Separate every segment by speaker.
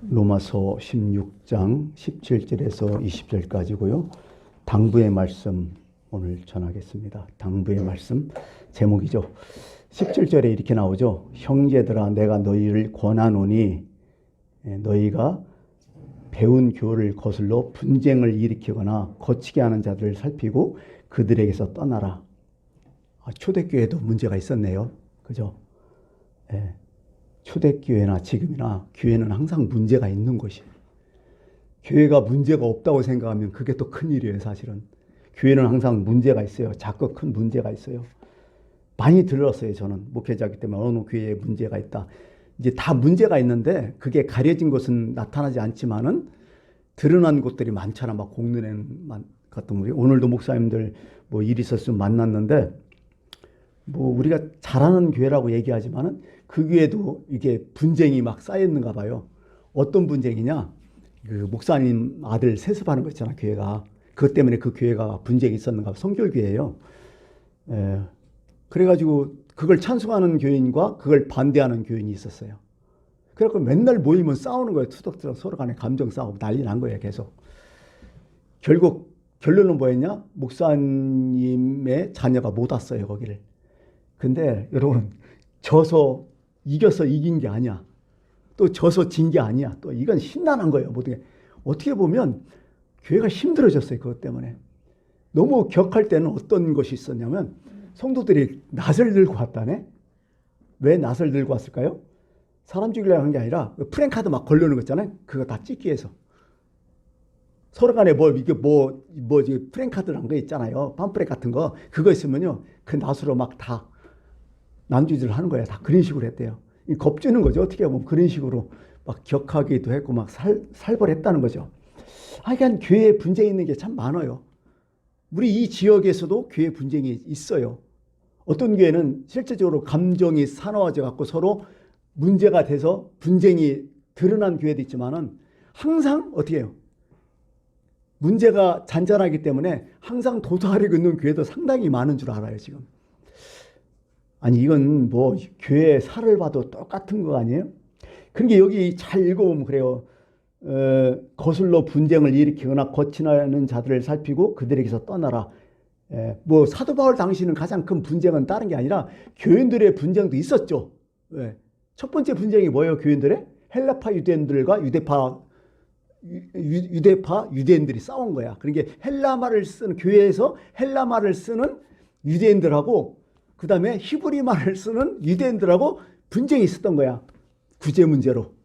Speaker 1: 로마서 16장 17절에서 20절까지고요. 당부의 말씀 오늘 전하겠습니다. 당부의 말씀 제목이죠. 17절에 이렇게 나오죠. 형제들아 내가 너희를 권하노니 너희가 배운 교를 거슬러 분쟁을 일으키거나 거치게 하는 자들을 살피고 그들에게서 떠나라. 초대교회도 문제가 있었네요. 그죠? 예. 초대교회나 지금이나 교회는 항상 문제가 있는 곳이에요. 교회가 문제가 없다고 생각하면 그게 또 큰일이에요. 사실은 교회는 항상 문제가 있어요. 자꾸 큰 문제가 있어요. 많이 들었어요. 저는 목회자이기 때문에 어느 교회에 문제가 있다. 이제 다 문제가 있는데 그게 가려진 곳은 나타나지 않지만은 드러난 곳들이 많잖아. 막 공론에 같은 우리 오늘도 목사님들 뭐 일 있었으면 만났는데 뭐 우리가 잘하는 교회라고 얘기하지만은 그 교회도 이게 분쟁이 막 쌓였는가 봐요. 어떤 분쟁이냐? 그 목사님 아들 세습하는 거 있잖아, 교회가. 그것 때문에 그 교회가 분쟁이 있었는가 봐. 성결교회예요. 그래가지고 그걸 찬송하는 교인과 그걸 반대하는 교인이 있었어요. 그래서 맨날 모이면 싸우는 거예요. 투덕투덕 서로 간에 감정 싸우고 난리 난 거예요, 계속. 결국 결론은 뭐였냐? 목사님의 자녀가 못 왔어요, 거기를. 근데 여러분, 져서 이겨서 이긴 게 아니야. 또 져서 진 게 아니야. 또 이건 심란한 거예요. 모든 게. 어떻게 보면 교회가 힘들어졌어요. 그것 때문에. 너무 격할 때는 어떤 것이 있었냐면 성도들이 낫을 들고 왔다네. 왜 낫을 들고 왔을까요? 사람 죽이려고 한 게 아니라 프랭카드 막 걸려오는 거 있잖아요. 그거 다 찍기 위해서. 서로 간에 프랭카드란 거 있잖아요. 팜프렛 같은 거. 그거 있으면요. 그 낫으로 막 다 난주질을 하는 거야. 다 그런 식으로 했대요. 겁주는 거죠. 어떻게 보면 그런 식으로 막 격하기도 했고 막 살벌했다는 거죠. 하여간 교회에 분쟁이 있는 게 참 많아요. 우리 이 지역에서도 교회 분쟁이 있어요. 어떤 교회는 실제적으로 감정이 사나워져 갖고 서로 문제가 돼서 분쟁이 드러난 교회도 있지만은 항상 어떻게 해요? 문제가 잔잔하기 때문에 항상 도도하려고 있는 교회도 상당히 많은 줄 알아요, 지금. 아니 이건 뭐 교회 살을 봐도 똑같은 거 아니에요? 그러니까 여기 잘 읽어보면 그래요. 거슬러 분쟁을 일으키거나 거치는 자들을 살피고 그들에게서 떠나라. 뭐 사도 바울 당시는 가장 큰 분쟁은 다른 게 아니라 교인들의 분쟁도 있었죠. 첫 번째 분쟁이 뭐예요? 교인들의 헬라파 유대인들과 유대파 유대인들이 싸운 거야. 그러니까 헬라말을 쓰는 교회에서 헬라말을 쓰는 유대인들하고 그 다음에 히브리 말을 쓰는 유대인들하고 분쟁이 있었던 거야. 구제 문제로.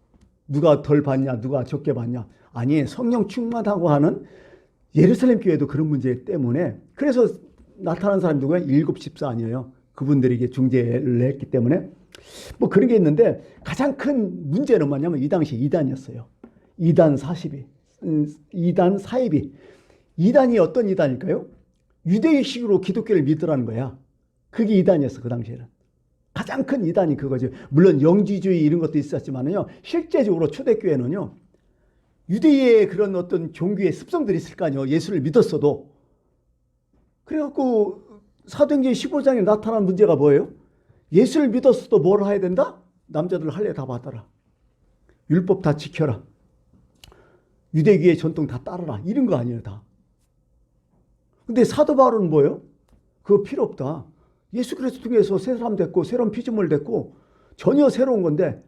Speaker 1: 누가 덜 받냐, 누가 적게 받냐. 아니, 성령 충만하고 하는 예루살렘 교회도 그런 문제 때문에 그래서 나타난 사람이 누구야? 일곱 집사 아니에요. 그분들에게 중재를 했기 때문에 뭐 그런 게 있는데 가장 큰 문제는 뭐냐면 이 당시 이단이었어요. 이단 사입이. 이단이 어떤 이단일까요? 유대식으로 기독교를 믿으라는 거야. 그게 이단이었어, 그 당시에는. 가장 큰 이단이 그거죠. 물론 영지주의 이런 것도 있었지만요. 실제적으로 초대교회는요. 유대의 그런 어떤 종교의 습성들이 있을 거 아니에요. 예수를 믿었어도. 그래갖고 사도행전 15장에 나타난 문제가 뭐예요? 예수를 믿었어도 뭘 해야 된다? 남자들 할례 다 받아라. 율법 다 지켜라. 유대교의 전통 다 따르라. 이런 거 아니에요, 다. 근데 사도 바울은 뭐예요? 그거 필요 없다. 예수 그리스도 통해서 새 사람 됐고 새로운 피조물 됐고 전혀 새로운 건데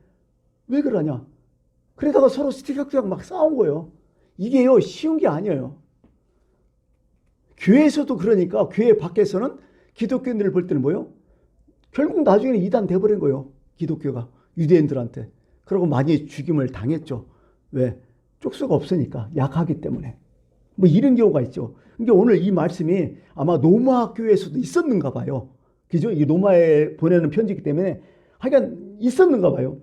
Speaker 1: 왜 그러냐? 그러다가 서로 스티락스락 막 싸운 거예요. 이게요 쉬운 게 아니에요. 교회에서도 그러니까 교회 밖에서는 기독교인들을 볼 때는 뭐예요? 결국 나중에는 이단 돼버린 거예요. 기독교가 유대인들한테. 그리고 많이 죽임을 당했죠. 왜? 쪽수가 없으니까. 약하기 때문에. 뭐 이런 경우가 있죠. 그러니까 오늘 이 말씀이 아마 로마 교회에서도 있었는가 봐요. 그죠? 이 로마에 보내는 편지이기 때문에 하여간 있었는가 봐요.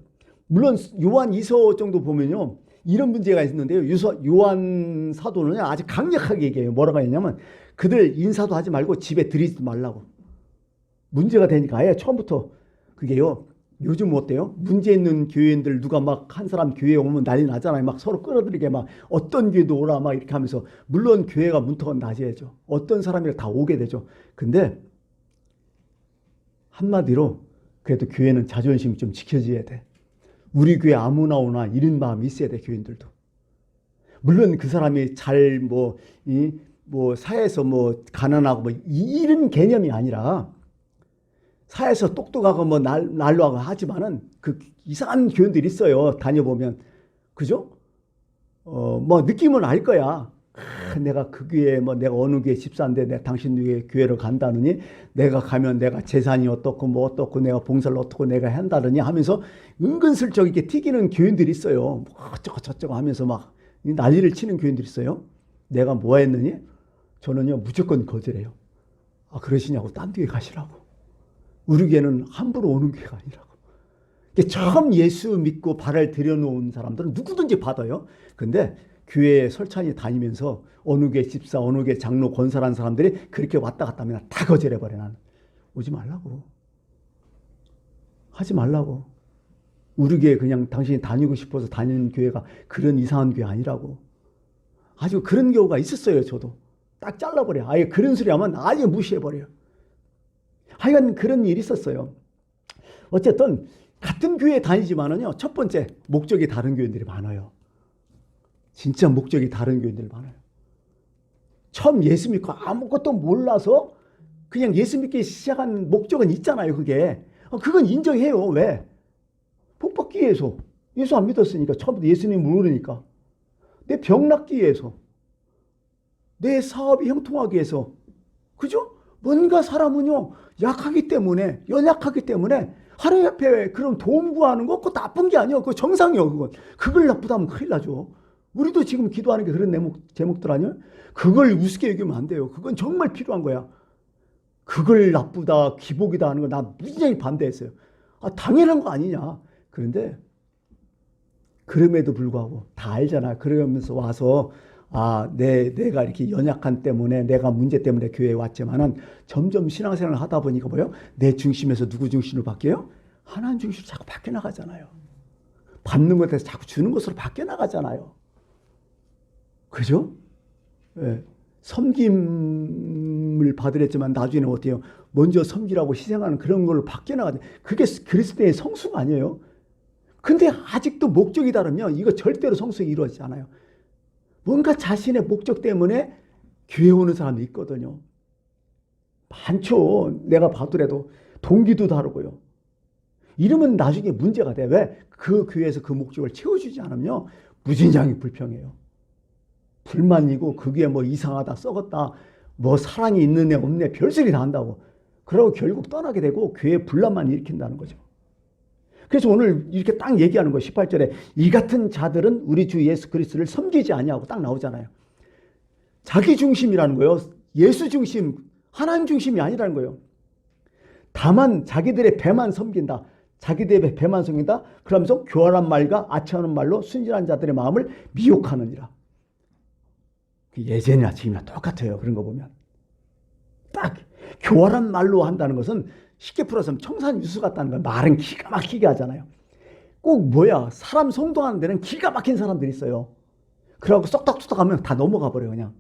Speaker 1: 물론 요한 2서 정도 보면요. 이런 문제가 있는데요. 요한 사도는 아주 강력하게 얘기해요. 뭐라고 했냐면 그들 인사도 하지 말고 집에 들이지도 말라고. 문제가 되니까 아예 처음부터 그게요. 요즘 어때요? 문제 있는 교회인들 누가 막 한 사람 교회에 오면 난리 나잖아요. 막 서로 끌어들이게 막 어떤 교회도 오라 막 이렇게 하면서 물론 교회가 문턱은 낮아야죠. 어떤 사람이 다 오게 되죠. 근데 한마디로 그래도 교회는 자존심이 좀 지켜져야 돼. 우리 교회 아무나 오나 이런 마음이 있어야 돼, 교인들도. 물론 그 사람이 잘 사회에서 가난하고 이런 개념이 아니라 사회에서 똑똑하고 날로하고 하지만은 그 이상한 교인들이 있어요. 다녀보면. 그죠? 느낌은 알 거야. 내가 그 교회, 내가 어느 교회 집사인데 내가 당신 교회로 간다느니 내가 가면 내가 재산이 어떻고 어떻고 내가 봉사를 어떻고 내가 한다느니 하면서 은근슬쩍 이렇게 튀기는 교인들이 있어요. 어쩌고 저쩌고 하면서 막 난리를 치는 교인들이 있어요. 내가 뭐 했느니? 저는요, 무조건 거절해요. 아, 그러시냐고. 딴 교회 가시라고. 우리 교회는 함부로 오는 교회가 아니라고. 처음 예수 믿고 발을 들여놓은 사람들은 누구든지 받아요. 근데 교회에 설찬이 다니면서 어느 교회 집사, 어느 교회 장로, 권사라는 사람들이 그렇게 왔다 갔다 하면 다 거절해버려. 나는 오지 말라고. 하지 말라고. 우리 교회 그냥 당신이 다니고 싶어서 다니는 교회가 그런 이상한 교회 아니라고. 아주 그런 경우가 있었어요. 저도 딱 잘라버려요. 아예 그런 소리 하면 아예 무시해버려요. 하여간 그런 일이 있었어요. 어쨌든 같은 교회에 다니지만은요, 첫 번째 목적이 다른 교인들이 많아요. 진짜 목적이 다른 교인들이 많아요. 처음 예수 믿고 아무것도 몰라서 그냥 예수 믿기 시작한 목적은 있잖아요. 그건 인정해요. 왜? 복 받기 위해서. 예수 안 믿었으니까. 처음부터 예수님 모르니까. 내 병 낫기 위해서. 내 사업이 형통하기 위해서. 그죠? 뭔가 사람은요, 약하기 때문에, 연약하기 때문에 하나님 앞에 그런 도움 구하는 거 그거 나쁜 게 아니에요. 그거 정상이에요. 그건. 그걸 나쁘다면 큰일 나죠. 우리도 지금 기도하는 게 그런 제목들 아니에요? 그걸 우습게 여기면 안 돼요. 그건 정말 필요한 거야. 그걸 나쁘다, 기복이다 하는 거 나 무지하게 반대했어요. 당연한 거 아니냐. 그런데 그럼에도 불구하고 다 알잖아. 그러면서 와서 내가 이렇게 연약한 때문에 내가 문제 때문에 교회에 왔지만은 점점 신앙생활을 하다 보니까 뭐예요? 내 중심에서 누구 중심으로 바뀌어요? 하나님 중심으로 자꾸 바뀌어 나가잖아요. 받는 것에서 자꾸 주는 것으로 바뀌어 나가잖아요. 그죠? 예. 섬김을 받으랬지만 나중에는 어때요? 먼저 섬기라고 희생하는 그런 걸로 바뀌어 나가죠. 그게 그리스도의 성수가 아니에요. 근데 아직도 목적이 다르면 이거 절대로 성수가 이루어지지 않아요. 뭔가 자신의 목적 때문에 교회 오는 사람이 있거든요. 많죠. 내가 봐더라도 동기도 다르고요. 이러면 나중에 문제가 돼. 왜? 그 교회에서 그 목적을 채워주지 않으면 무진장이 불평해요. 불만이고 그게 이상하다, 썩었다, 사랑이 있는 애 없네, 별소리 다 한다고. 그러고 결국 떠나게 되고 교회에 분란만 일으킨다는 거죠. 그래서 오늘 이렇게 딱 얘기하는 거예요. 18절에 이 같은 자들은 우리 주 예수 그리스도를 섬기지 아니하고 딱 나오잖아요. 자기 중심이라는 거예요. 예수 중심, 하나님 중심이 아니라는 거예요. 다만 자기들의 배만 섬긴다. 자기들의 배만 섬긴다. 그러면서 교활한 말과 아치하는 말로 순진한 자들의 마음을 미혹하느니라. 예전이나 지금이나 똑같아요. 그런 거 보면. 딱 교활한 말로 한다는 것은 쉽게 풀어서 청산유수 같다는 거예요. 말은 기가 막히게 하잖아요. 꼭 사람 성동하는 데는 기가 막힌 사람들이 있어요. 그러고 쏙닥쏙닥 하면 다 넘어가 버려요. 그냥.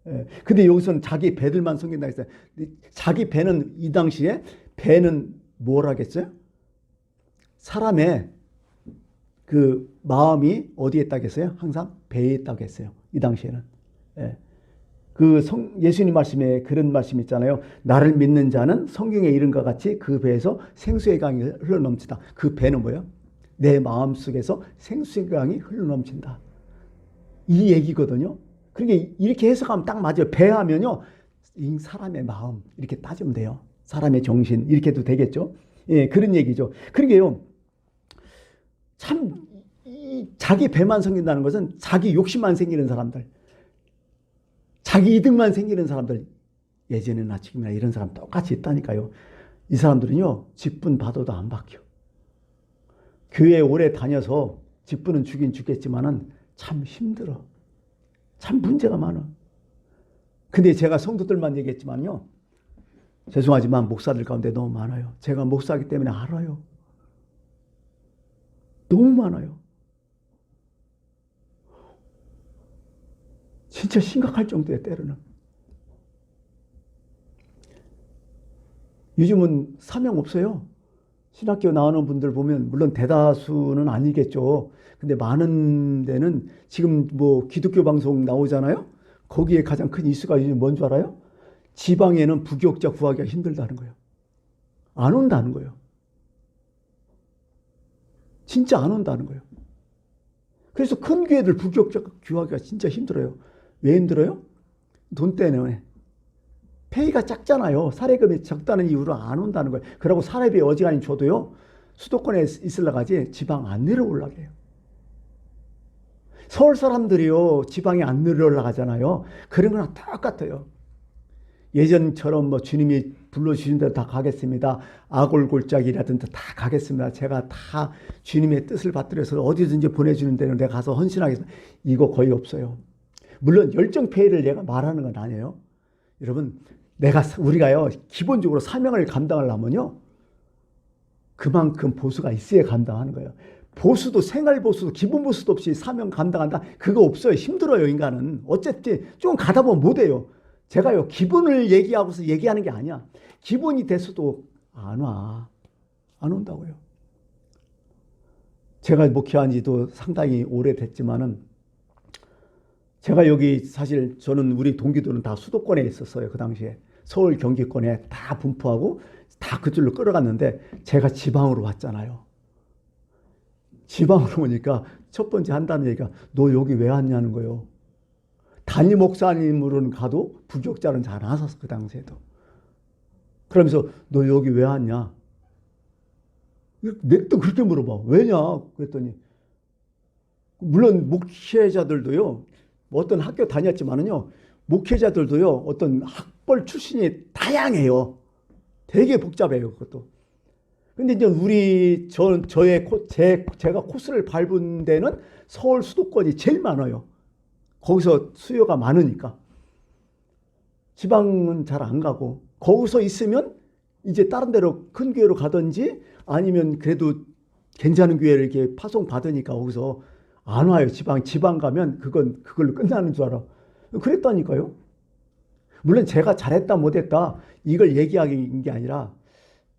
Speaker 1: 예. 근데 여기서는 자기 배들만 섬긴다 했어요. 자기 배는 이 당시에 배는 뭘 하겠어요? 사람의 그 마음이 어디에 있다겠어요? 항상 배에 있다겠어요. 이 당시에는. 예. 예수님 말씀에 그런 말씀 있잖아요. 나를 믿는 자는 성경에 이른과 같이 그 배에서 생수의 강이 흘러넘친다. 그 배는 뭐예요? 내 마음속에서 생수의 강이 흘러넘친다. 이 얘기거든요. 그러니까 이렇게 해석하면 딱 맞아요. 배 하면요, 이 사람의 마음 이렇게 따지면 돼요. 사람의 정신 이렇게 해도 되겠죠. 예, 그런 얘기죠. 그러게요. 참 자기 배만 생긴다는 것은 자기 욕심만 생기는 사람들, 자기 이득만 생기는 사람들, 예전이나 지금이나 이런 사람 똑같이 있다니까요. 이 사람들은요, 직분 받아도 안 바뀌어. 교회 오래 다녀서 직분은 주긴 주겠지만은 참 힘들어. 참 문제가 많아. 근데 제가 성도들만 얘기했지만요, 죄송하지만 목사들 가운데 너무 많아요. 제가 목사이기 때문에 알아요. 너무 많아요. 진짜 심각할 정도의 때로는. 요즘은 사명 없어요. 신학교 나오는 분들 보면 물론 대다수는 아니겠죠. 근데 많은 데는 지금 뭐 기독교 방송 나오잖아요. 거기에 가장 큰 이슈가 뭔 줄 알아요? 지방에는 부교육자 구하기가 힘들다는 거예요. 안 온다는 거예요. 진짜 안 온다는 거예요. 그래서 큰 교회들 부교육자 구하기가 진짜 힘들어요. 왜 힘들어요? 돈 때문에. 페이가 작잖아요. 사례금이 적다는 이유로 안 온다는 거예요. 그러고 사례비 어지간히 줘도요. 수도권에 있으려고 하지 지방 안 내려오려고 해요. 서울 사람들이요. 지방에 안 내려오려고 하잖아요. 그런 거랑 똑같아요. 예전처럼 뭐 주님이 불러주신 대로 다 가겠습니다. 아골골짜기라든지 다 가겠습니다. 제가 다 주님의 뜻을 받들어서 어디든지 보내주는 데는 내가 가서 헌신하겠습니다. 이거 거의 없어요. 물론 열정페이를 내가 말하는 건 아니에요. 여러분 우리가요 기본적으로 사명을 감당하려면요 그만큼 보수가 있어야 감당하는 거예요. 보수도 생활보수도 기본보수도 없이 사명 감당한다? 그거 없어요. 힘들어요. 인간은. 어쨌든 좀 가다 보면 못해요. 제가요 기본을 얘기하고서 얘기하는 게 아니야. 기본이 돼서도 안 와. 안 온다고요. 제가 목회한 지도 상당히 오래됐지만은 제가 여기 사실 저는 우리 동기들은 다 수도권에 있었어요. 그 당시에. 서울 경기권에 다 분포하고 다 그쪽으로 끌어갔는데 제가 지방으로 왔잖아요. 지방으로 오니까 첫 번째 한다는 얘기가 너 여기 왜 왔냐는 거예요. 단임 목사님으로는 가도 부교육자는 잘 안 왔었어. 그 당시에도. 그러면서 너 여기 왜 왔냐. 또 그렇게 물어봐. 왜냐 그랬더니 물론 목회자들도요. 어떤 학교 다녔지만은요. 목회자들도요. 어떤 학벌 출신이 다양해요. 되게 복잡해요. 그것도. 근데 이제 제가 코스를 밟은 데는 서울 수도권이 제일 많아요. 거기서 수요가 많으니까. 지방은 잘 안 가고 거기서 있으면 이제 다른 데로 큰 교회로 가든지 아니면 그래도 괜찮은 교회를 이렇게 파송 받으니까 거기서 안 와요. 지방 가면 그걸로 끝나는 줄 알아. 그랬다니까요. 물론 제가 잘했다 못했다 이걸 얘기하는 게 아니라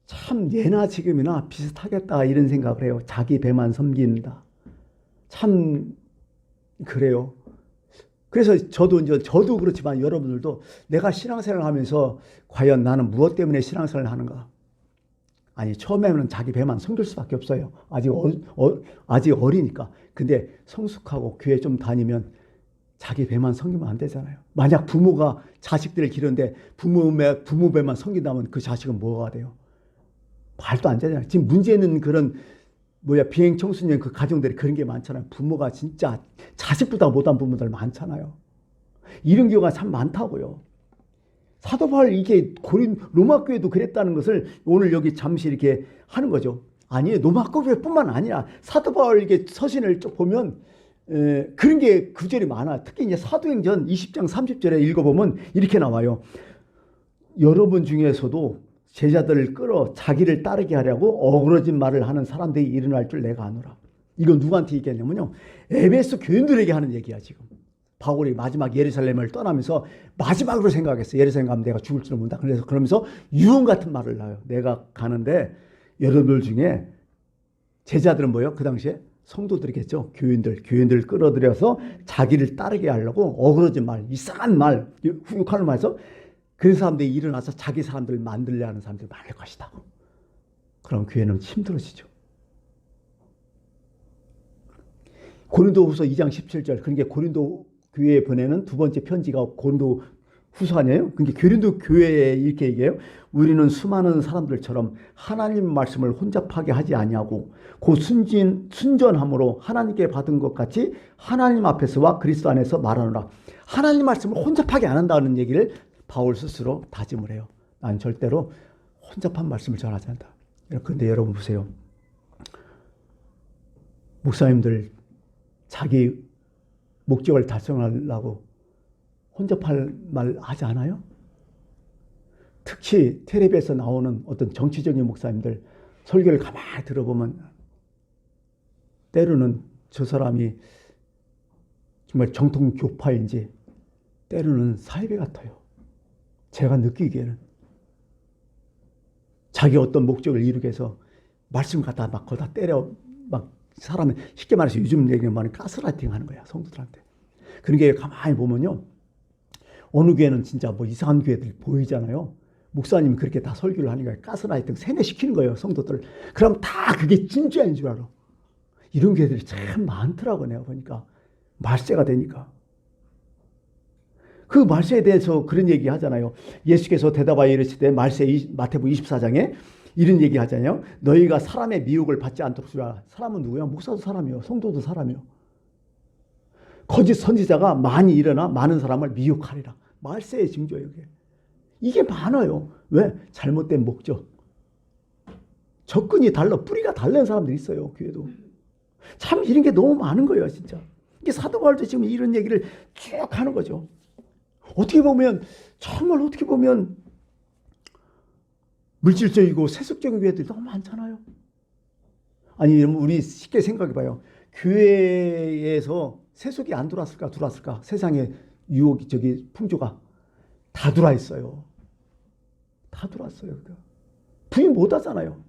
Speaker 1: 참 예나 지금이나 비슷하겠다 이런 생각을 해요. 자기 배만 섬긴다. 참 그래요. 그래서 저도 그렇지만 여러분들도 내가 신앙생활을 하면서 과연 나는 무엇 때문에 신앙생활을 하는가? 아니 처음에는 자기 배만 섬길 수밖에 없어요. 아직 어리니까. 근데 성숙하고 교회 좀 다니면 자기 배만 섬기면 안 되잖아요. 만약 부모가 자식들을 기르는데 부모 배만 섬긴다면 그 자식은 뭐가 돼요? 말도 안 되잖아요. 지금 문제 있는 그런 비행 청소년 그 가정들이 그런 게 많잖아요. 부모가 진짜 자식보다 못한 부모들 많잖아요. 이런 경우가 참 많다고요. 사도 바울 이게 로마 교회도 그랬다는 것을 오늘 여기 잠시 이렇게 하는 거죠. 아니 로마 교회뿐만 아니라 사도 바울 이게 서신을 쭉 보면 그런 게 구절이 많아. 특히 이제 사도행전 20장 30절에 읽어보면 이렇게 나와요. 여러분 중에서도 제자들을 끌어 자기를 따르게 하려고 어그러진 말을 하는 사람들이 일어날 줄 내가 아노라. 이건 누구한테 얘기했냐면요. 에베소 교인들에게 하는 얘기야 지금. 바울이 마지막 예루살렘을 떠나면서 마지막으로 생각했어. 예루살렘 가면 내가 죽을 줄 모른다. 그러면서 유언 같은 말을 놔요. 내가 가는데 여러분들 중에 제자들은 뭐예요? 그 당시에 성도들이겠죠. 교인들 끌어들여서 자기를 따르게 하려고 어그러진 말, 이상한 말, 후욕하는 말에서 그 사람들이 일어나서 자기 사람들을 만들려 하는 사람들이 많을 것이다. 그럼 교회는 힘들어지죠. 고린도후서 2장 17절. 그러니까 고린도 교회에 보내는 두 번째 편지가 고린도 후서 아니에요? 그러니까 고린도 교회에 이렇게 얘기해요. 우리는 수많은 사람들처럼 하나님 말씀을 혼잡하게 하지 아니하고 곧 순전함으로 하나님께 받은 것 같이 하나님 앞에서와 그리스도 안에서 말하노라. 하나님 말씀을 혼잡하게 안 한다는 얘기를 바울 스스로 다짐을 해요. 난 절대로 혼잡한 말씀을 전하지 않는다. 그런데 여러분 보세요. 목사님들 자기 목적을 달성하려고 혼잡할 말 하지 않아요? 특히 텔레비에서 나오는 어떤 정치적인 목사님들 설교를 가만히 들어보면 때로는 저 사람이 정말 정통 교파인지 때로는 사이비 같아요. 제가 느끼기에는 자기 어떤 목적을 이루기 위해서 말씀 갖다 막 거다 때려 막 사람을 쉽게 말해서 요즘 얘기는 말은 가스라이팅 하는 거야 성도들한테. 그런 게 가만히 보면요 어느 교회는 진짜 뭐 이상한 교회들 보이잖아요. 목사님이 그렇게 다 설교를 하니까 가스라이팅 세뇌시키는 거예요 성도들. 그럼 다 그게 진짜인 줄 알아. 이런 교회들이 참 많더라고 내가 보니까. 말세가 되니까. 그 말세에 대해서 그런 얘기 하잖아요. 예수께서 대답하여 이르시되 말세 마태복음 24장에 이런 얘기 하잖아요. 너희가 사람의 미혹을 받지 않도록 주라. 사람은 누구야? 목사도 사람이요. 성도도 사람이요. 거짓 선지자가 많이 일어나 많은 사람을 미혹하리라. 말세의 징조예요. 이게 많아요. 왜? 잘못된 목적. 접근이 달라. 뿌리가 다른 사람들이 있어요. 교회도. 참 이런 게 너무 많은 거예요. 진짜. 이게 사도 바울도 지금 이런 얘기를 쭉 하는 거죠. 어떻게 보면 정말 어떻게 보면 물질적이고 세속적인 교회들이 너무 많잖아요. 아니 우리 쉽게 생각해봐요. 교회에서 세속이 안 들어왔을까 들어왔을까? 세상에 유혹이 저기 풍조가 다 들어와 있어요. 다 들어왔어요. 부인 못 하잖아요.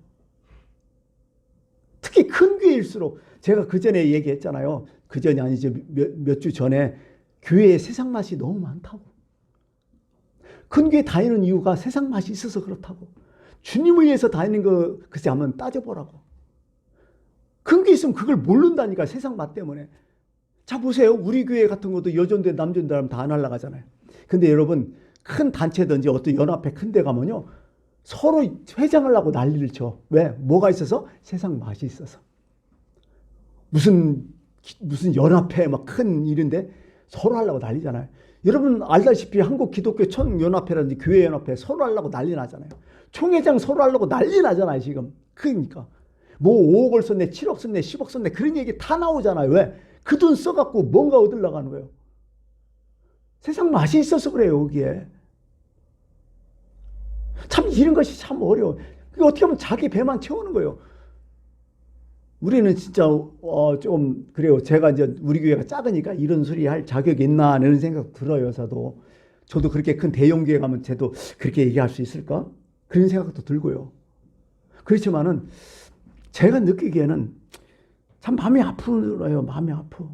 Speaker 1: 특히 큰 교회일수록 제가 그 전에 얘기했잖아요. 그 전이 아니죠. 몇 주 전에 교회에 세상 맛이 너무 많다고. 큰 교회 다니는 이유가 세상 맛이 있어서 그렇다고. 주님을 위해서 다니는 거 글쎄 한번 따져보라고. 큰 교회 있으면 그걸 모른다니까 세상 맛 때문에. 자 보세요. 우리 교회 같은 것도 여전대 남전대 하면 다 안 날아가잖아요. 근데 여러분 큰 단체든지 어떤 연합회 큰 데 가면요. 서로 회장하려고 난리를 쳐. 왜? 뭐가 있어서? 세상 맛이 있어서. 무슨 연합회 막 큰 일인데 서로 하려고 난리잖아요. 여러분 알다시피 한국 기독교 총연합회라든지 교회 연합회 서로 하려고 난리 나잖아요. 총회장 서로 하려고 난리 나잖아요 지금. 그러니까 뭐 5억을 썼네 7억 썼네 10억 썼네 그런 얘기 다 나오잖아요. 왜? 그 돈 써갖고 뭔가 얻으려고 하는 거예요. 세상 맛이 있어서 그래요 여기에. 참 이런 것이 참 어려워. 그게 어떻게 보면 자기 배만 채우는 거예요. 우리는 진짜 좀 그래요. 제가 이제 우리 교회가 작으니까 이런 소리 할 자격이 있나 이런 생각 들어요. 저도 그렇게 큰 대형 교회 가면 저도 그렇게 얘기할 수 있을까? 그런 생각도 들고요. 그렇지만은 제가 느끼기에는 참 마음이 아프더라요. 마음이 아프.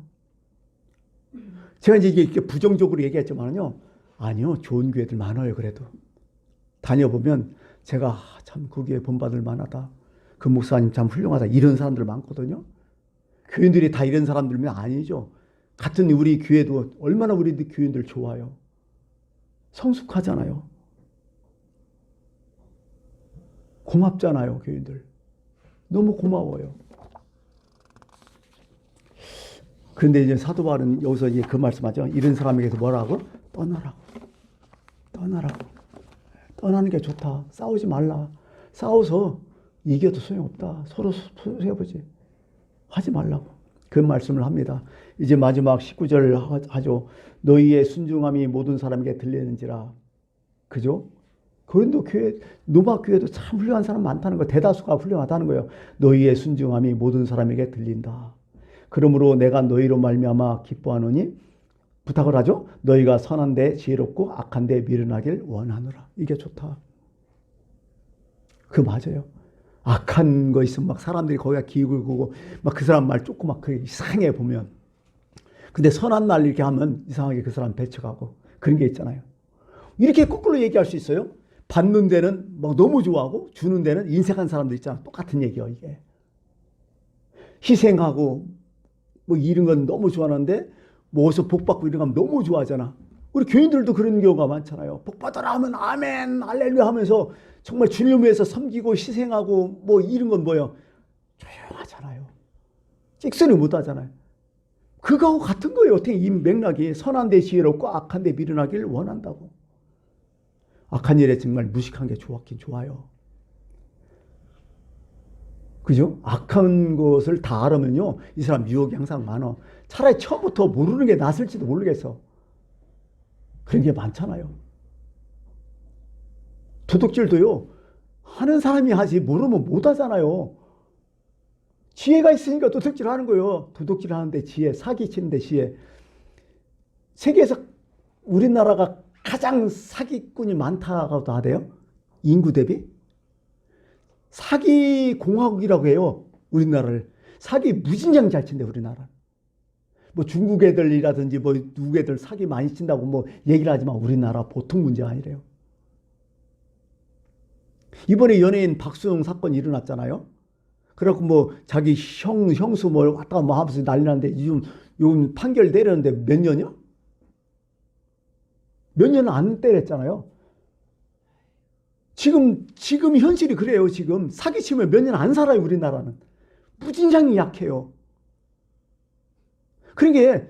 Speaker 1: 제가 이제 이게 부정적으로 얘기했지만은요. 아니요. 좋은 교회들 많아요. 그래도. 다녀보면 제가 참 그 교회 본받을 만하다. 그 목사님 참 훌륭하다. 이런 사람들 많거든요. 교인들이 다 이런 사람들면 아니죠. 같은 우리 교회도 얼마나 우리 교인들 좋아요. 성숙하잖아요. 고맙잖아요. 교인들. 너무 고마워요. 그런데 이제 사도 바울은 여기서 이제 그 말씀하죠. 이런 사람에게서 뭐라고? 떠나라고. 떠나라고. 떠나는 게 좋다. 싸우지 말라. 싸워서 이겨도 소용없다. 서로 해보지. 하지 말라고. 그 말씀을 합니다. 이제 마지막 19절 하죠. 너희의 순종함이 모든 사람에게 들리는지라. 그죠? 고린도 교회, 노마 교회도 참 훌륭한 사람 많다는 거. 대다수가 훌륭하다는 거예요. 너희의 순종함이 모든 사람에게 들린다. 그러므로 내가 너희로 말미암아 기뻐하노니 부탁을 하죠. 너희가 선한 데 지혜롭고 악한 데 미련하길 원하노라. 이게 좋다. 그 맞아요. 악한 거 있으면 막 사람들이 거기가 기울고 막 그 사람 말 조금 막 이상해 보면. 근데 선한 날 이렇게 하면 이상하게 그 사람 배척하고 그런 게 있잖아요. 이렇게 거꾸로 얘기할 수 있어요. 받는 데는 막 너무 좋아하고 주는 데는 인색한 사람들 있잖아. 똑같은 얘기예요 이게. 희생하고 뭐 이런 건 너무 좋아하는데 뭐 어디서 복 받고 이런 거 하면 너무 좋아하잖아. 우리 교인들도 그런 경우가 많잖아요. 복 받아라 하면 아멘 할렐루야 하면서 정말 주님을 위해서 섬기고 희생하고 뭐 이런 건 뭐예요? 조용하잖아요. 찍소리 못 하잖아요. 그거하고 같은 거예요. 어떻게 이 맥락이 선한 데 지혜롭고 악한 데 미련하기를 원한다고. 악한 일에 정말 무식한 게 좋았긴 좋아요. 그죠? 악한 것을 다 알으면요. 이 사람 유혹이 항상 많아. 차라리 처음부터 모르는 게 낫을지도 모르겠어. 그런 게 많잖아요. 도둑질도요. 하는 사람이 하지 모르면 못 하잖아요. 지혜가 있으니까 도둑질 하는 거예요. 도둑질 하는데 지혜, 사기치는데 지혜. 세계에서 우리나라가 가장 사기꾼이 많다고도 하대요. 인구 대비. 사기 공화국이라고 해요. 우리나라를. 사기 무진장 잘 친대, 우리나라. 뭐 중국 애들이라든지 뭐 누구 애들 사기 많이 친다고 뭐 얘기를 하지만 우리나라 보통 문제가 아니래요. 이번에 연예인 박수영 사건 일어났잖아요. 그래갖고 뭐 자기 형수 뭐 왔다가 뭐 하면서 난리 났는데 요즘 판결 내렸는데 몇 년이요? 몇 년은 안 때렸잖아요. 지금 현실이 그래요. 지금 사기치면 몇 년 안 살아요. 우리나라는. 무진장이 약해요. 그러니까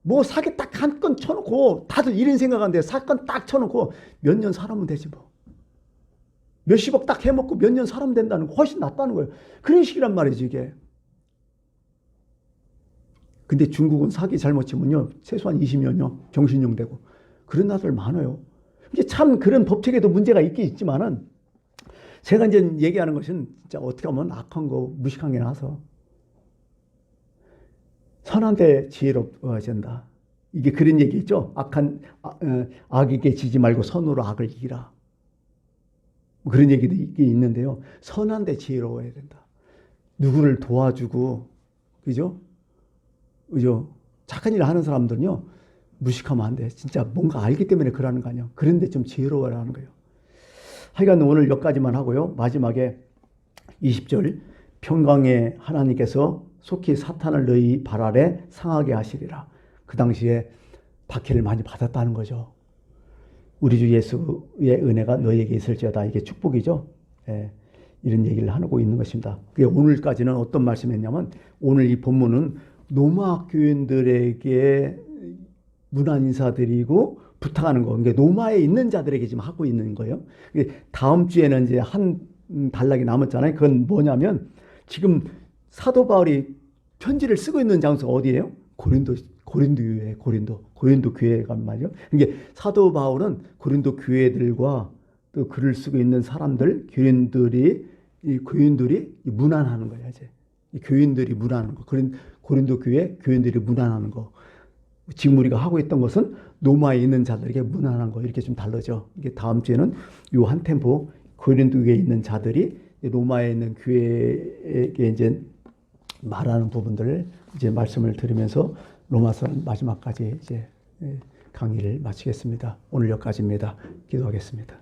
Speaker 1: 뭐 사기 딱 한 건 쳐놓고 다들 이런 생각하는데 사건 딱 쳐놓고 몇 년 살아면 되지 뭐. 몇십억 딱 해먹고 몇 년 살아면 된다는 거 훨씬 낫다는 거예요. 그런 식이란 말이지 이게. 근데 중국은 사기 잘못 치면요. 최소한 20년요. 정신용 되고. 그런 나라들 많아요. 이게 참 그런 법칙에도 문제가 있긴 있지만은 제가 이제 얘기하는 것은 진짜 어떻게 하면 악한 거 무식한 게 나서 선한데 지혜로워야 된다. 이게 그런 얘기 있죠. 악에게 지지 말고 선으로 악을 이기라. 그런 얘기도 있긴 있는데요. 선한데 지혜로워야 된다. 누구를 도와주고, 그죠? 착한 일을 하는 사람들은요, 무식하면 안 돼. 진짜 뭔가 알기 때문에 그러는 거 아니야. 그런데 좀 지혜로워라는 거예요. 하여간 오늘 여기까지만 하고요. 마지막에 20절. 평강에 하나님께서 속히 사탄을 너희 발 아래 상하게 하시리라. 그 당시에 박해를 많이 받았다는 거죠. 우리 주 예수의 은혜가 너희에게 있을지어다. 이게 축복이죠. 예, 이런 얘기를 하고 있는 것입니다. 오늘까지는 어떤 말씀이었냐면 오늘 이 본문은 로마 교인들에게 문안 인사드리고 부탁하는 거. 그러니까 로마에 있는 자들에게 지금 하고 있는 거예요. 다음 주에는 이제 한 단락이 남았잖아요. 그건 뭐냐면 지금 사도 바울이 편지를 쓰고 있는 장소가 어디예요? 고린도 교회, 고린도 교회가 말이죠. 그러니까 사도 바울은 고린도 교회들과 또 글을 쓰고 있는 사람들, 교인들이 문안하는 거예요. 이제 교인들이 문안하는 거. 고린도 교회 교인들이 문안하는 거. 지금 우리가 하고 있던 것은 로마에 있는 자들에게 문안한 거. 이렇게 좀 다르죠. 이게 다음 주에는 요 한 템포 고린도 교회에 있는 자들이 로마에 있는 교회에게 이제 말하는 부분들을 이제 말씀을 들으면서 로마서 마지막까지 이제 강의를 마치겠습니다. 오늘 여기까지입니다. 기도하겠습니다.